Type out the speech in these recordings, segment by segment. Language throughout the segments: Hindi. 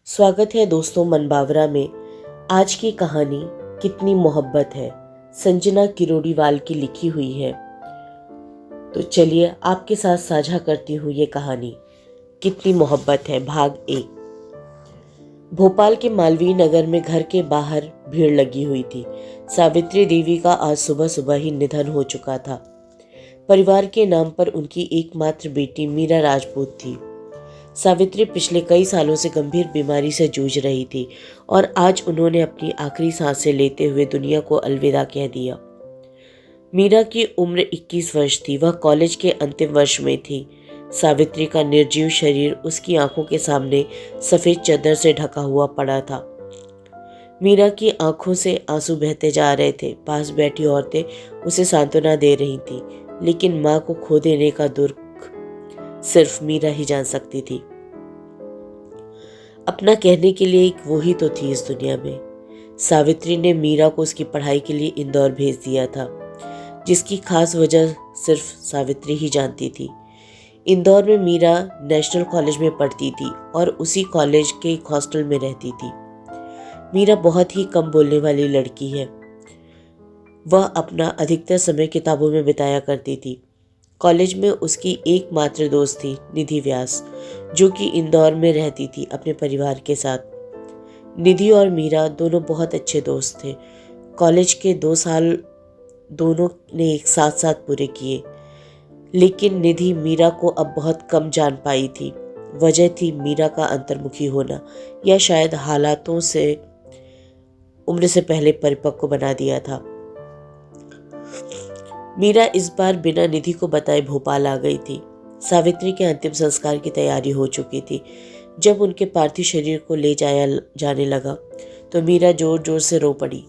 स्वागत है दोस्तों मनबावरा में। आज की कहानी कितनी मोहब्बत है, संजना किरोड़ीवाल की लिखी हुई है। तो चलिए आपके साथ साझा करती हूँ ये कहानी कितनी मोहब्बत है, भाग 1। भोपाल के मालवीय नगर में घर के बाहर भीड़ लगी हुई थी। सावित्री देवी का आज सुबह सुबह ही निधन हो चुका था। परिवार के नाम पर उनकी एकमात्र बेटी मीरा राजपूत थी। सावित्री पिछले कई सालों से गंभीर बीमारी से जूझ रही थी और आज उन्होंने अपनी आखिरी सांसें लेते हुए दुनिया को अलविदा कह दिया। मीरा की उम्र 21 वर्ष थी। वह कॉलेज के अंतिम वर्ष में थी। सावित्री का निर्जीव शरीर उसकी आंखों के सामने सफेद चादर से ढका हुआ पड़ा था। मीरा की आंखों से आंसू बहते जा रहे थे। पास बैठी औरतें उसे सांत्वना दे रही थीं, लेकिन मां को खो देने का दुख सिर्फ मीरा ही जान सकती थी। अपना कहने के लिए एक वो ही तो थी इस दुनिया में। सावित्री ने मीरा को उसकी पढ़ाई के लिए इंदौर भेज दिया था, जिसकी खास वजह सिर्फ सावित्री ही जानती थी। इंदौर में मीरा नेशनल कॉलेज में पढ़ती थी और उसी कॉलेज के एक हॉस्टल में रहती थी। मीरा बहुत ही कम बोलने वाली लड़की है। वह अपना अधिकतर समय किताबों में बिताया करती थी। कॉलेज में उसकी एकमात्र दोस्त थी निधि व्यास, जो कि इंदौर में रहती थी अपने परिवार के साथ। निधि और मीरा दोनों बहुत अच्छे दोस्त थे। कॉलेज के 2 साल दोनों ने एक साथ साथ पूरे किए, लेकिन निधि मीरा को अब बहुत कम जान पाई थी। वजह थी मीरा का अंतर्मुखी होना, या शायद हालातों से उम्र से पहले परिपक्व बना दिया था। मीरा इस बार बिना निधि को बताए भोपाल आ गई थी। सावित्री के अंतिम संस्कार की तैयारी हो चुकी थी। जब उनके पार्थिव शरीर को ले जाया जाने लगा तो मीरा जोर जोर से रो पड़ी।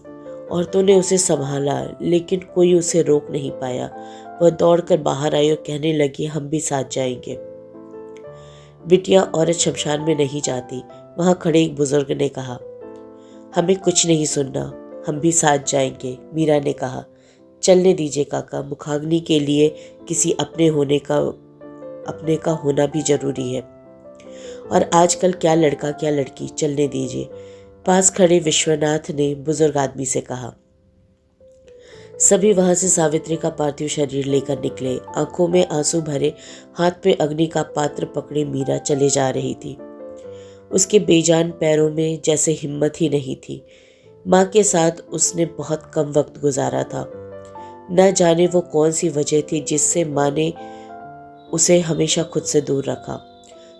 औरतों ने उसे संभाला, लेकिन कोई उसे रोक नहीं पाया। वह दौड़कर बाहर आई और कहने लगी, हम भी साथ जाएंगे। बिटिया, औरत शमशान में नहीं जाती, वहां खड़े एक बुजुर्ग ने कहा। हमें कुछ नहीं सुनना, हम भी साथ जाएंगे, मीरा ने कहा। चलने दीजिए काका, मुखाग्नि के लिए किसी अपने का होना भी जरूरी है। और आजकल क्या लड़का क्या लड़की, चलने दीजिए, पास खड़े विश्वनाथ ने बुजुर्ग आदमी से कहा। सभी वहां से सावित्री का पार्थिव शरीर लेकर निकले। आंखों में आंसू भरे, हाथ पे अग्नि का पात्र पकड़े मीरा चले जा रही थी। उसके बेजान पैरों में जैसे हिम्मत ही नहीं थी। माँ के साथ उसने बहुत कम वक्त गुजारा था। न जाने वो कौन सी वजह थी जिससे माँ ने उसे हमेशा खुद से दूर रखा।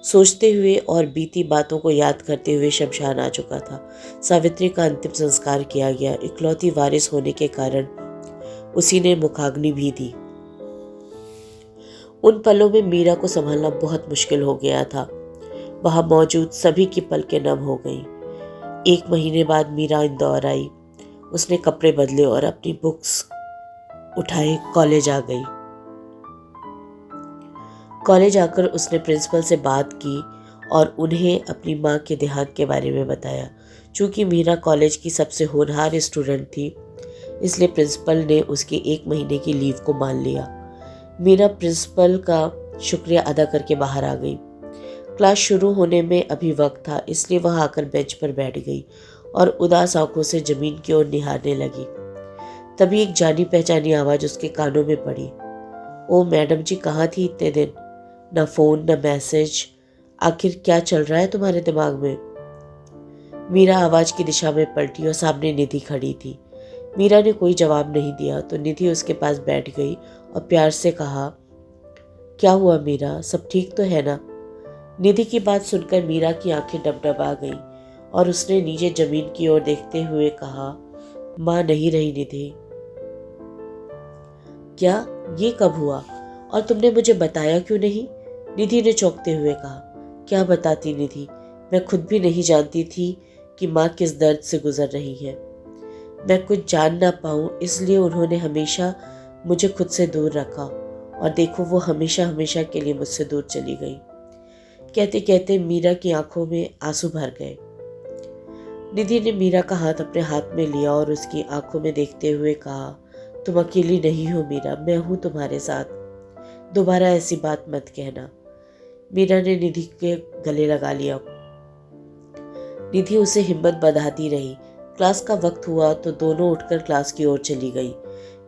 सोचते हुए और बीती बातों को याद करते हुए शमशान आ चुका था। सावित्री का अंतिम संस्कार किया गया। इकलौती वारिस होने के कारण उसी ने मुखाग्नि भी दी। उन पलों में मीरा को संभालना बहुत मुश्किल हो गया था। वहां मौजूद सभी की पलकें नम हो गईं। 1 महीने बाद मीरा इंदौर आई। उसने कपड़े बदले और अपनी बुक्स उठाए कॉलेज आ गई। कॉलेज आकर उसने प्रिंसिपल से बात की और उन्हें अपनी माँ के देहांत के बारे में बताया। चूंकि मीरा कॉलेज की सबसे होनहार स्टूडेंट थी, इसलिए प्रिंसिपल ने उसके 1 महीने की लीव को मान लिया। मीरा प्रिंसिपल का शुक्रिया अदा करके बाहर आ गई। क्लास शुरू होने में अभी वक्त था, इसलिए वह आकर बेंच पर बैठ गई और उदास आंखों से जमीन की ओर निहारने लगी। तभी एक जानी पहचानी आवाज उसके कानों में पड़ी। ओ मैडम जी, कहाँ थी इतने दिन? न फोन न मैसेज, आखिर क्या चल रहा है तुम्हारे दिमाग में? मीरा आवाज की दिशा में पलटी और सामने निधि खड़ी थी। मीरा ने कोई जवाब नहीं दिया तो निधि उसके पास बैठ गई और प्यार से कहा, क्या हुआ मीरा, सब ठीक तो है ना? निधि की बात सुनकर मीरा की आंखें डबडबा गईं और उसने नीचे जमीन की ओर देखते हुए कहा, माँ नहीं रही निधि। क्या? ये कब हुआ और तुमने मुझे बताया क्यों नहीं? निधि ने चौंकते हुए कहा। क्या बताती निधि, मैं खुद भी नहीं जानती थी कि माँ किस दर्द से गुजर रही है। मैं कुछ जान ना पाऊं, इसलिए उन्होंने हमेशा मुझे खुद से दूर रखा और देखो वो हमेशा हमेशा के लिए मुझसे दूर चली गई। कहते कहते मीरा की आंखों में आंसू भर गए। निधि ने मीरा का हाथ अपने हाथ में लिया और उसकी आंखों में देखते हुए कहा, तुम अकेली नहीं हो मीरा, मैं हूं तुम्हारे साथ। दोबारा ऐसी बात मत कहना। मीरा ने निधि के गले लगा लिया। निधि उसे हिम्मत बंधाती रही। क्लास का वक्त हुआ तो दोनों उठकर क्लास की ओर चली गई।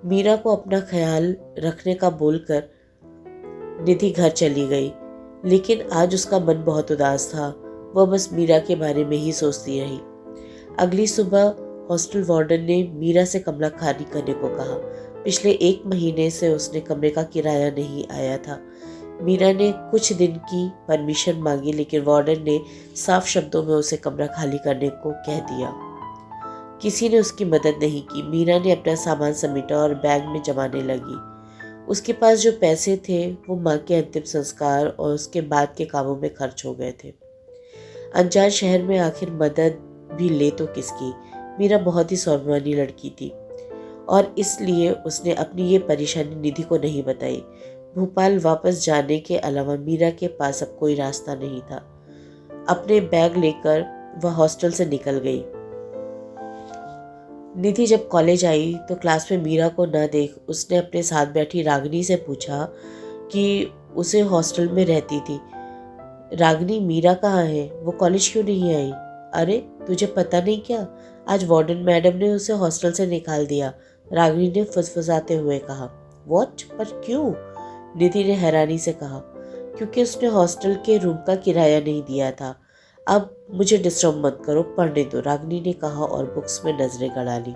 मीरा को अपना ख्याल रखने का बोलकर निधि घर चली गई, लेकिन आज उसका मन बहुत उदास था। वह बस मीरा के बारे में ही सोचती रही। अगली सुबह हॉस्टल वार्डन ने मीरा से कमरा खाली करने को कहा। पिछले 1 महीने से उसने कमरे का किराया नहीं आया था। मीरा ने कुछ दिन की परमिशन मांगी, लेकिन वार्डन ने साफ शब्दों में उसे कमरा खाली करने को कह दिया। किसी ने उसकी मदद नहीं की। मीरा ने अपना सामान समेटा और बैग में जमाने लगी। उसके पास जो पैसे थे वो माँ के अंतिम संस्कार और उसके बाद के कामों में खर्च हो गए थे। अनजान शहर में आखिर मदद भी ले तो किसकी। मीरा बहुत ही स्वाभिमानी लड़की थी और इसलिए उसने अपनी ये परेशानी निधि को नहीं बताई। भोपाल वापस जाने के अलावा मीरा के पास अब कोई रास्ता नहीं था। अपने बैग लेकर वह हॉस्टल से निकल गई। निधि जब कॉलेज आई तो क्लास में मीरा को न देख उसने अपने साथ बैठी रागिनी से पूछा कि उसे हॉस्टल में रहती थी। रागिनी, मीरा कहाँ है? वो कॉलेज क्यों नहीं आई? अरे तुझे पता नहीं क्या? आज वार्डन मैडम ने उसे हॉस्टल से निकाल दिया, रागिनी ने फुसफुसाते हुए कहा। व्हाट? पर क्यों? निधि ने हैरानी से कहा। क्योंकि उसने हॉस्टल के रूम का किराया नहीं दिया था। अब मुझे डिस्टर्ब मत करो, पढ़ने दो, रागिनी ने कहा और बुक्स में नजरें गड़ा ली।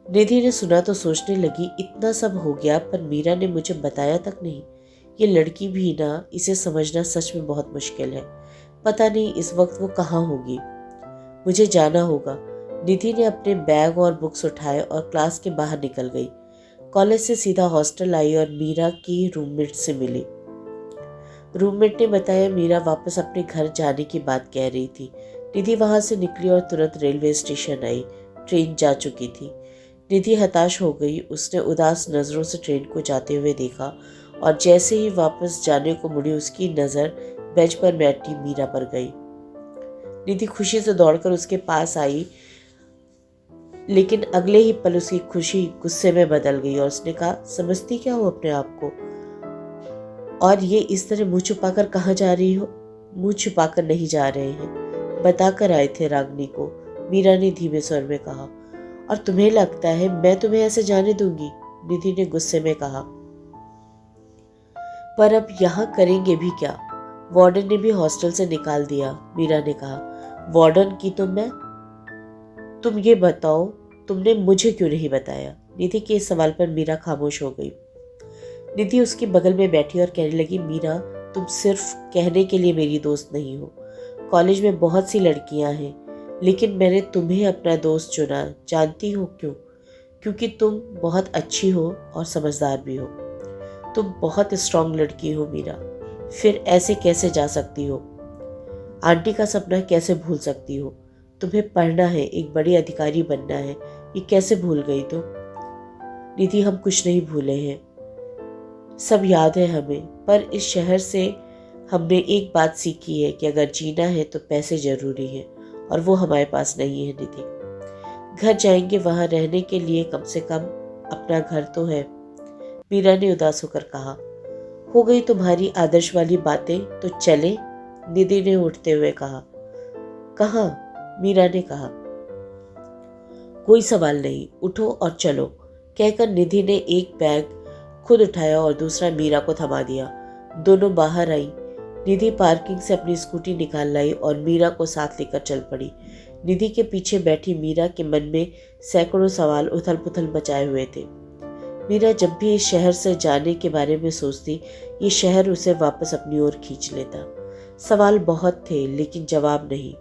निधि ने सुना तो सोचने लगी, इतना सब हो गया पर मीरा ने मुझे बताया तक नहीं। ये लड़की भी ना, इसे समझना सच में बहुत मुश्किल है। पता नहीं इस वक्त वो कहाँ होगी। मुझे जाना होगा। निधि ने अपने बैग और बुक्स उठाए और क्लास के बाहर निकल गई। कॉलेज से सीधा हॉस्टल आई और मीरा की रूममेट से मिली। रूममेट ने बताया मीरा वापस अपने घर जाने की बात कह रही थी। निधि वहां से निकली और तुरंत रेलवे स्टेशन आई। ट्रेन जा चुकी थी। निधि हताश हो गई। उसने उदास नज़रों से ट्रेन को जाते हुए देखा और जैसे ही वापस जाने को मुड़ी उसकी नज़र बेंच पर बैठी मीरा पर गई। निधि खुशी से दौड़कर उसके पास आई, लेकिन अगले ही पल उसकी खुशी गुस्से में बदल गई और उसने कहा, समझती क्या हो अपने आप को? और ये इस तरह मुंह छुपाकर कहाँ जा रही हो? मुंह छुपाकर नहीं जा रहे हैं, बताकर आए थे रागिनी को, मीरा ने धीमे स्वर में कहा। और तुम्हें लगता है मैं तुम्हें ऐसे जाने दूंगी? निधि ने गुस्से में कहा। पर अब यहाँ करेंगे भी क्या? वार्डन ने भी हॉस्टल से निकाल दिया, मीरा ने कहा। वार्डन की तो मैं? तुम ये बताओ, तुमने मुझे क्यों नहीं बताया? निधि के इस सवाल पर मीरा खामोश हो गई। निधि उसके बगल में बैठी और कहने लगी, मीरा तुम सिर्फ कहने के लिए मेरी दोस्त नहीं हो। कॉलेज में बहुत सी लड़कियां हैं, लेकिन मैंने तुम्हें अपना दोस्त चुना। जानती हो क्यों? क्योंकि तुम बहुत अच्छी हो और समझदार भी हो। तुम बहुत स्ट्रांग लड़की हो मीरा। फिर ऐसे कैसे जा सकती हो? आंटी का सपना कैसे भूल सकती हो? तुम्हें पढ़ना है, एक बड़े अधिकारी बनना है, ये कैसे भूल गई तुम? निधि, हम कुछ नहीं भूले हैं, सब याद है हमें। पर इस शहर से हमने एक बात सीखी है कि अगर जीना है तो पैसे जरूरी है और वो हमारे पास नहीं है। निधि, घर जाएंगे, वहां रहने के लिए कम से कम अपना घर तो है, मीरा ने उदास होकर कहा। हो गई तुम्हारी आदर्श वाली बातें, तो चले, निधि ने उठते हुए कहा। कहाँ? मीरा ने कहा। कोई सवाल नहीं, उठो और चलो, कहकर निधि ने एक बैग खुद उठाया और दूसरा मीरा को थमा दिया। दोनों बाहर आई। निधि पार्किंग से अपनी स्कूटी निकाल लाई और मीरा को साथ लेकर चल पड़ी। निधि के पीछे बैठी मीरा के मन में सैकड़ों सवाल उथल पुथल मचाए हुए थे। मीरा जब भी इस शहर से जाने के बारे में सोचती, ये शहर उसे वापस अपनी ओर खींच लेता। सवाल बहुत थे, लेकिन जवाब नहीं।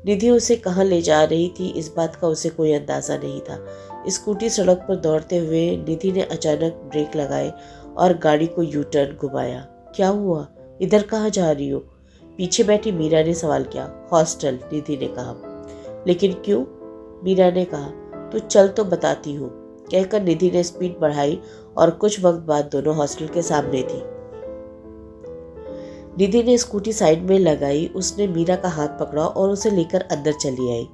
निधि उसे कहाँ ले जा रही थी, इस बात का उसे कोई अंदाजा नहीं था। स्कूटी सड़क पर दौड़ते हुए निधि ने अचानक ब्रेक लगाए और गाड़ी को यू टर्न घुमाया। क्या हुआ? इधर कहाँ जा रही हो? पीछे बैठी मीरा ने सवाल किया। हॉस्टल, निधि ने कहा। लेकिन क्यों? मीरा ने कहा। तो चल तो बताती हूँ, कहकर निधि ने स्पीड बढ़ाई और कुछ वक्त बाद दोनों हॉस्टल के सामने थी। निधि ने स्कूटी साइड में लगाई। उसने मीरा का हाथ पकड़ा और उसे लेकर अंदर चली आई।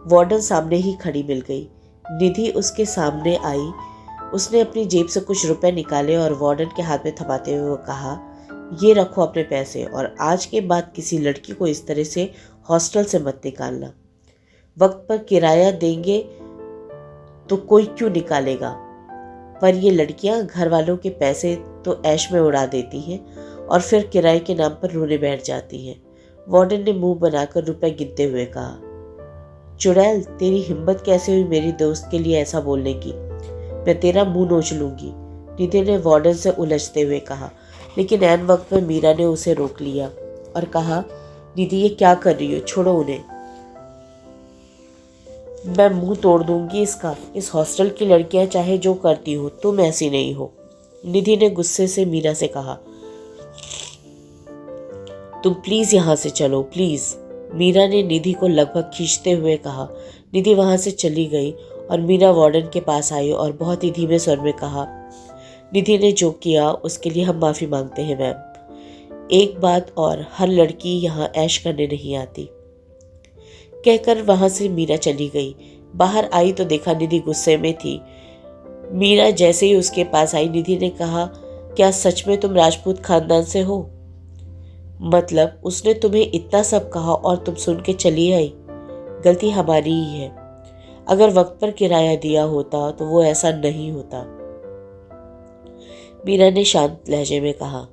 वार्डन सामने ही खड़ी मिल गई। निधि उसके सामने आई। उसने अपनी जेब से कुछ रुपए निकाले और वार्डन के हाथ में थमाते हुए कहा, ये रखो अपने पैसे और आज के बाद किसी लड़की को इस तरह से हॉस्टल से मत निकालना। वक्त पर किराया देंगे तो कोई क्यों निकालेगा, पर ये लड़कियां घर वालों के पैसे तो ऐश में उड़ा देती हैं और फिर किराए के नाम पर रोने बैठ जाती हैं। वार्डन ने मुंह बनाकर रुपए गिनते हुए कहा। चुड़ैल, तेरी हिम्मत कैसे हुई मेरी दोस्त के लिए ऐसा बोलने की? मैं तेरा मुंह नोच लूंगी, निधि ने वार्डन से उलझते हुए कहा। लेकिन ऐन वक्त में मीरा ने उसे रोक लिया और कहा, निधि ये क्या कर रही हो, छोड़ो उन्हें। मैं मुंह तोड़ दूंगी इसका। इस हॉस्टल की लड़कियां चाहे जो करती हो, तुम ऐसी नहीं हो, निधि ने गुस्से से मीरा से कहा। तुम प्लीज यहाँ से चलो, प्लीज, मीरा ने निधि को लगभग खींचते हुए कहा। निधि वहां से चली गई और मीरा वार्डन के पास आई और बहुत ही धीमे स्वर में कहा, निधि ने जो किया उसके लिए हम माफी मांगते हैं मैम। एक बात और, हर लड़की यहाँ ऐश करने नहीं आती। कहकर वहां से मीरा चली गई। बाहर आई तो देखा निधि गुस्से में थी। मीरा जैसे ही उसके पास आई, निधि ने कहा, क्या सच में तुम राजपूत खानदान से हो? मतलब उसने तुम्हें इतना सब कहा और तुम सुन के चली आई? गलती हमारी ही है। अगर वक्त पर किराया दिया होता तो वो ऐसा नहीं होता। मीरा ने शांत लहजे में कहा।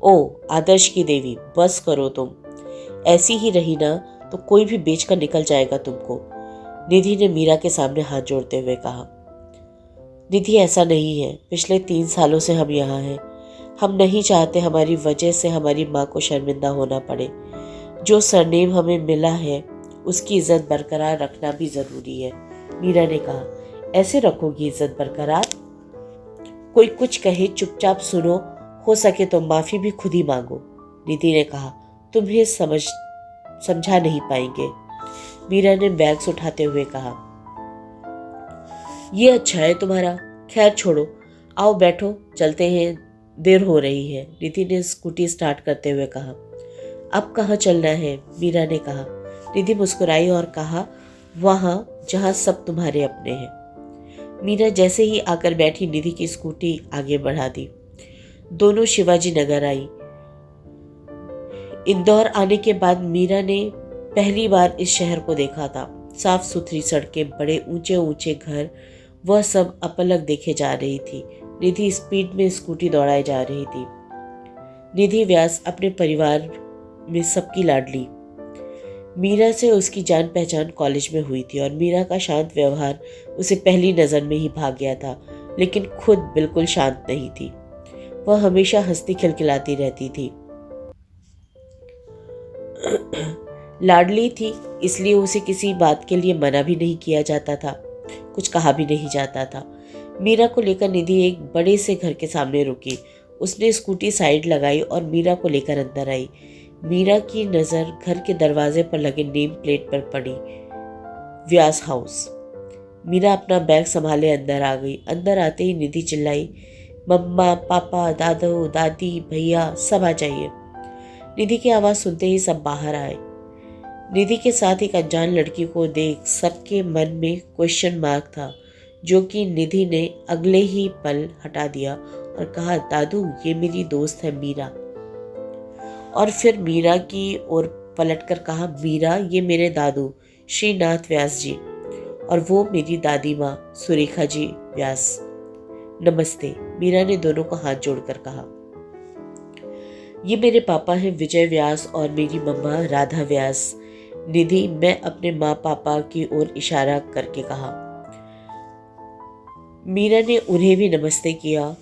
ओ आदर्श की देवी, बस करो तुम। ऐसी ही रही ना तो कोई भी बेचकर निकल जाएगा तुमको, निधि ने मीरा के सामने हाथ जोड़ते हुए कहा। निधि ऐसा नहीं है, पिछले 3 सालों से हम यहाँ हैं। हम नहीं चाहते हमारी वजह से हमारी माँ को शर्मिंदा होना पड़े। जो सरनेम हमें मिला है उसकी इज्जत बरकरार रखना भी जरूरी है, मीरा ने कहा। ऐसे रखोगी इज्जत बरकरार? कोई कुछ कहे चुपचाप सुनो, हो सके तो माफी भी खुद ही मांगो, निधि ने कहा। तुम्हें समझा नहीं पाएंगे, मीरा ने बैग्स उठाते हुए कहा। ये अच्छा है तुम्हारा, खैर छोड़ो, आओ बैठो, चलते हैं, देर हो रही है, निधि ने स्कूटी स्टार्ट करते हुए कहा। अब कहाँ चलना है, मीरा ने कहा। निधि मुस्कुराई और कहा, वहां जहां सब तुम्हारे अपने हैं। मीरा जैसे ही आकर बैठी, निधि की स्कूटी आगे बढ़ा दी। दोनों शिवाजी नगर आई। इंदौर आने के बाद मीरा ने पहली बार इस शहर को देखा था। साफ सुथरी सड़कें, बड़े ऊंचे ऊंचे घर, वह सब अपलक देखे जा रही थी। निधि स्पीड में स्कूटी दौड़ाए जा रही थी। निधि व्यास अपने परिवार में सबकी लाडली। मीरा से उसकी जान पहचान कॉलेज में हुई थी और मीरा का शांत व्यवहार उसे पहली नजर में ही भाग गया था, लेकिन खुद बिल्कुल शांत नहीं थी। वह हमेशा हंसती खिलखिलाती रहती थी। लाडली थी, इसलिए उसे किसी बात के लिए मना भी नहीं किया जाता था, कुछ कहा भी नहीं जाता था। मीरा को लेकर निधि एक बड़े से घर के सामने रुकी। उसने स्कूटी साइड लगाई और मीरा को लेकर अंदर आई। मीरा की नज़र घर के दरवाजे पर लगे नेम प्लेट पर पड़ी, व्यास हाउस। मीरा अपना बैग संभाले अंदर आ गई। अंदर आते ही निधि चिल्लाई, मम्मा, पापा, दादू, दादी, भैया, सब आ जाइए। निधि की आवाज़ सुनते ही सब बाहर आए। निधि के साथ एक अनजान लड़की को देख सबके मन में क्वेश्चन मार्क था, जो कि निधि ने अगले ही पल हटा दिया और कहा, दादू ये मेरी दोस्त है मीरा। और फिर मीरा की ओर पलटकर कहा, मीरा ये मेरे दादू श्रीनाथ व्यास जी, और वो मेरी दादी माँ सुरेखा जी व्यास। नमस्ते, मीरा ने दोनों को हाथ जोड़कर कहा। ये मेरे पापा हैं विजय व्यास और मेरी मम्मा राधा व्यास, निधि मैं अपने माँ पापा की ओर इशारा करके कहा। मीरा ने उन्हें भी नमस्ते किया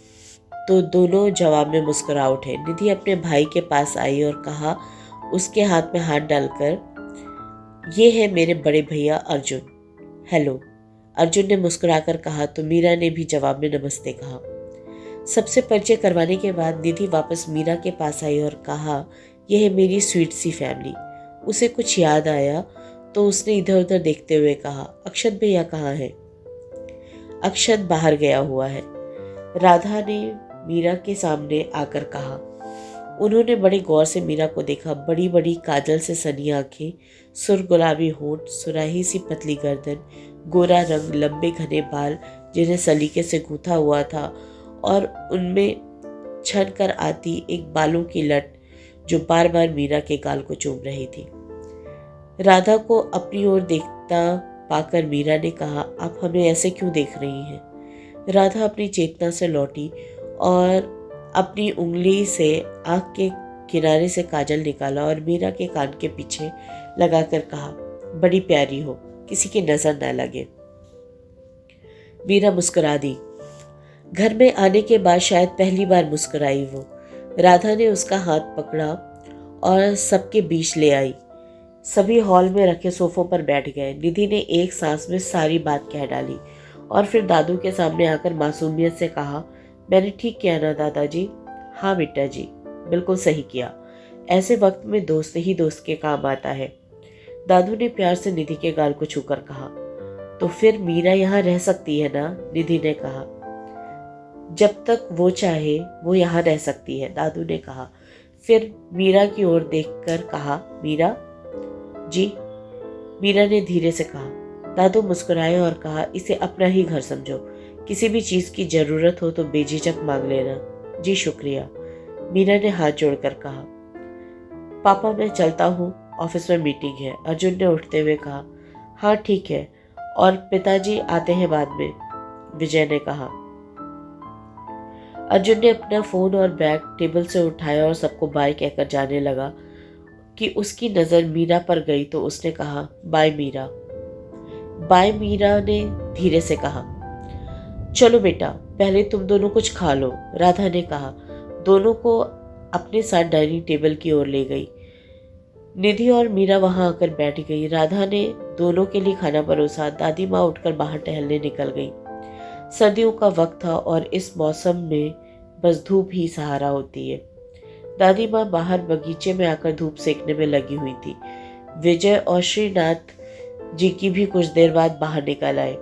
तो दोनों जवाब में मुस्कुरा उठे। निधि अपने भाई के पास आई और कहा, उसके हाथ में हाथ डालकर, ये है मेरे बड़े भैया अर्जुन। हेलो, अर्जुन ने मुस्कुराकर कहा तो मीरा ने भी जवाब में नमस्ते कहा। सबसे परिचय करवाने के बाद निधि वापस मीरा के पास आई और कहा, यह है मेरी स्वीट सी फैमिली। उसे कुछ याद आया तो उसने इधर उधर देखते हुए कहा, अक्षत भैया कहाँ है? अक्षत बाहर गया हुआ है, राधा ने मीरा के सामने आकर कहा। उन्होंने बड़े गौर से मीरा को देखा। बड़ी बड़ी काजल से सनी आंखें, सुर गुलाबी होंठ, सुराही सी पतली गर्दन, गोरा रंग, लंबे घने बाल जिन्हें सलीके से गूंथा हुआ था और उनमें छन कर आती एक बालों की लट जो बार बार मीरा के गाल को चूम रही थी। राधा को अपनी ओर देखता पाकर मीरा ने कहा, आप हमें ऐसे क्यों देख रही हैं? राधा अपनी चेतना से लौटी और अपनी उंगली से आँख के किनारे से काजल निकाला और मीरा के कान के पीछे लगाकर कहा, बड़ी प्यारी हो, किसी की नजर न लगे। मीरा मुस्कुरा दी। घर में आने के बाद शायद पहली बार मुस्कुराई वो। राधा ने उसका हाथ पकड़ा और सबके बीच ले आई। सभी हॉल में रखे सोफों पर बैठ गए। निधि ने एक सांस में सारी बात कह डाली और फिर दादू के सामने आकर मासूमियत से कहा, मैंने ठीक किया ना दादाजी? हाँ बेटा जी, बिल्कुल सही किया। ऐसे वक्त में दोस्त ही दोस्त के काम आता है। दादू ने प्यार से निधि के गाल को छूकर कहा। तो फिर मीरा यहाँ रह सकती है ना? निधि ने कहा। जब तक वो चाहे वो यहाँ रह सकती है, दादू ने कहा। फिर मीरा की ओर देखकर कहा, मीरा जी? मीरा ने धीरे से कहा। दादू मुस्कुराए और कहा, इसे अपना ही घर समझो। किसी भी चीज की जरूरत हो तो बेझिझक मांग लेना। जी शुक्रिया, मीरा ने हाथ जोड़कर कहा। पापा मैं चलता हूँ, ऑफिस में मीटिंग है, अर्जुन ने उठते हुए कहा। हाँ ठीक है, और पिताजी आते हैं बाद में, विजय ने कहा। अर्जुन ने अपना फोन और बैग टेबल से उठाया और सबको बाय कहकर जाने लगा कि उसकी नजर मीरा पर गई तो उसने कहा, बाय मीरा। बाय मीरा ने धीरे से कहा। चलो बेटा, पहले तुम दोनों कुछ खा लो, राधा ने कहा। दोनों को अपने साथ डाइनिंग टेबल की ओर ले गई। निधि और मीरा वहां आकर बैठ गई। राधा ने दोनों के लिए खाना परोसा। दादी माँ उठकर बाहर टहलने निकल गई। सर्दियों का वक्त था और इस मौसम में बस धूप ही सहारा होती है। दादी माँ बाहर बगीचे में आकर धूप सेकने में लगी हुई थी। विजय और श्रीनाथ जी की भी कुछ देर बाद बाहर निकल आए।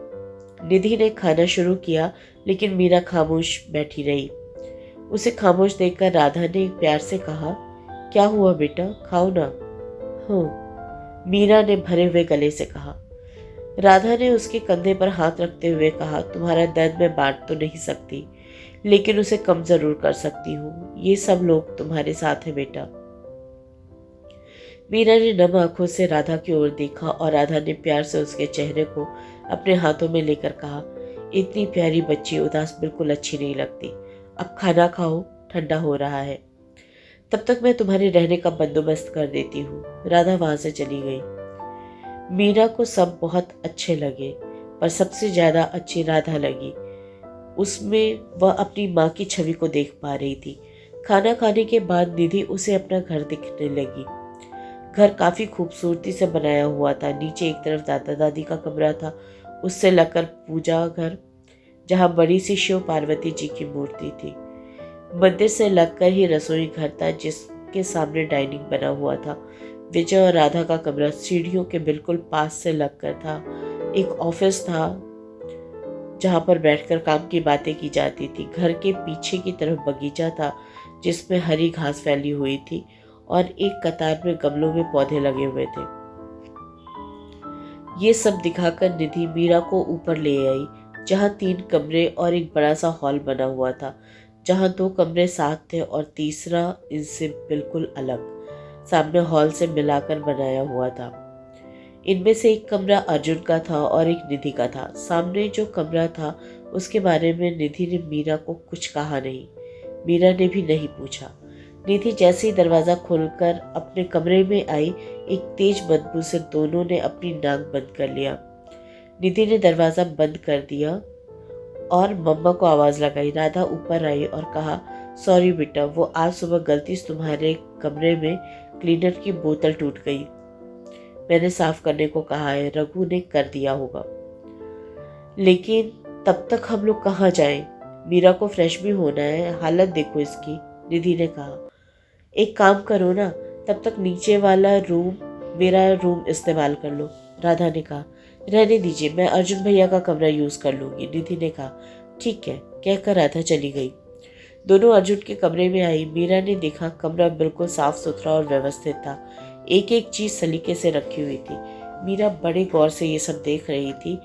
निधि ने खाना शुरू किया, लेकिन मीरा खामोश बैठी रही। उसे खामोश देखकर राधा ने प्यार से कहा, क्या हुआ बेटा, खाओ ना। हाँ, मीरा ने भरे हुए गले से कहा। राधा ने उसके कंधे पर हाथ रखते हुए कहा, तुम्हारा दर्द मैं बांट तो नहीं सकती, लेकिन उसे कम जरूर कर सकती हूँ। ये सब लोग तुम्हारे साथ हैं बेटा। मीरा ने नम आंखों से राधा की ओर देखा और राधा ने प्यार से उसके चेहरे को अपने हाथों में लेकर कहा, इतनी प्यारी बच्ची उदास बिल्कुल अच्छी नहीं लगती। अब खाना खाओ, ठंडा हो रहा है। तब तक मैं तुम्हारे रहने का बंदोबस्त कर देती हूँ। राधा वहां से चली गई। मीरा को सब बहुत अच्छे लगे, पर सबसे ज्यादा अच्छी राधा लगी। उसमें वह अपनी माँ की छवि को देख पा रही थी। खाना खाने के बाद निधि उसे अपना घर दिखने लगी। घर काफी खूबसूरती से बनाया हुआ था। नीचे एक तरफ दादा दादी का कमरा था, उससे लगकर पूजा घर, जहाँ बड़ी सी शिव पार्वती जी की मूर्ति थी। मंदिर से लगकर ही रसोई घर था, जिसके सामने डाइनिंग बना हुआ था। विजय और राधा का कमरा सीढ़ियों के बिल्कुल पास से लगकर था। एक ऑफिस था जहाँ पर बैठकर काम की बातें की जाती थी। घर के पीछे की तरफ बगीचा था, जिसमें हरी घास फैली हुई थी और एक कतार में गमलों में पौधे लगे हुए थे। ये सब दिखाकर निधि मीरा को ऊपर ले आई, जहाँ 3 कमरे और एक बड़ा सा हॉल बना हुआ था, जहाँ 2 कमरे साथ थे और तीसरा इनसे बिल्कुल अलग, सामने हॉल से मिलाकर बनाया हुआ था। इनमें से एक कमरा अर्जुन का था और एक निधि का था। सामने जो कमरा था उसके बारे में निधि ने मीरा को कुछ कहा नहीं। मीरा ने भी नहीं पूछा। निधि जैसे ही दरवाजा खोलकर अपने कमरे में आई, एक तेज बदबू से दोनों ने अपनी नाक बंद कर लिया। निधि ने दरवाजा बंद कर दिया और मम्मा को आवाज लगाई। राधा ऊपर आई और कहा, सॉरी बेटा, वो आज सुबह गलती से तुम्हारे कमरे में क्लीनर की बोतल टूट गई। मैंने साफ करने को कहा है, रघु ने कर दिया होगा। लेकिन तब तक हम लोग कहाँ जाएं? मीरा को फ्रेश भी होना है, हालत देखो इसकी, निधि ने कहा। एक काम करो ना, तब तक नीचे वाला रूम, मेरा रूम इस्तेमाल कर लो, राधा ने कहा। रहने दीजिए, मैं अर्जुन भैया का कमरा यूज कर लूंगी, निधि ने कहा। ठीक है, कहकर राधा चली गई। दोनों अर्जुन के कमरे में आई। मीरा ने देखा कमरा बिल्कुल साफ सुथरा और व्यवस्थित था। एक एक चीज सलीके से रखी हुई थी। मीरा बड़े गौर से ये सब देख रही थी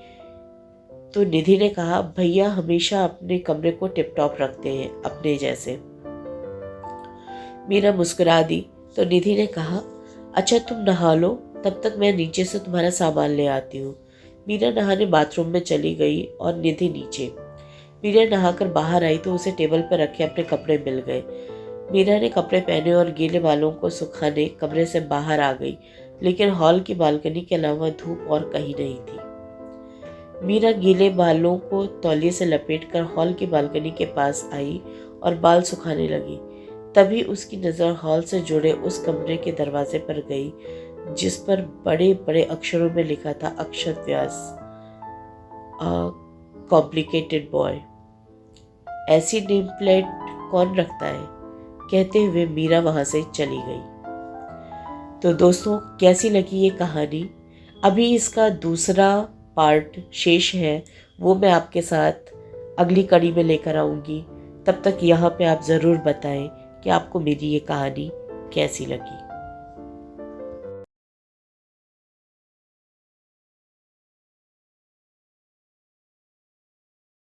तो निधि ने कहा, भैया हमेशा अपने कमरे को टिप टॉप रखते हैं, अपने जैसे। मीरा मुस्कुरा दी तो निधि ने कहा, अच्छा तुम नहा लो, तब तक मैं नीचे से तुम्हारा सामान ले आती हूँ। मीरा नहाने बाथरूम में चली गई और निधि नीचे। मीरा नहाकर बाहर आई तो उसे टेबल पर रखे अपने कपड़े मिल गए। मीरा ने कपड़े पहने और गीले बालों को सुखाने कमरे से बाहर आ गई, लेकिन हॉल की बालकनी के अलावा धूप और कहीं नहीं थी। मीरा गीले बालों को तौलिए से लपेटकर हॉल की बालकनी के पास आई और बाल सुखाने लगी। तभी उसकी नज़र हॉल से जुड़े उस कमरे के दरवाजे पर गई जिस पर बड़े बड़े अक्षरों में लिखा था अक्षर व्यास, कॉम्प्लिकेटेड बॉय। ऐसी नेम प्लेट कौन रखता है, कहते हुए मीरा वहां से चली गई। तो दोस्तों, कैसी लगी ये कहानी? अभी इसका दूसरा पार्ट शेष है, वो मैं आपके साथ अगली कड़ी में लेकर आऊँगी। तब तक यहाँ पे आप ज़रूर बताएं कि आपको मेरी ये कहानी कैसी लगी।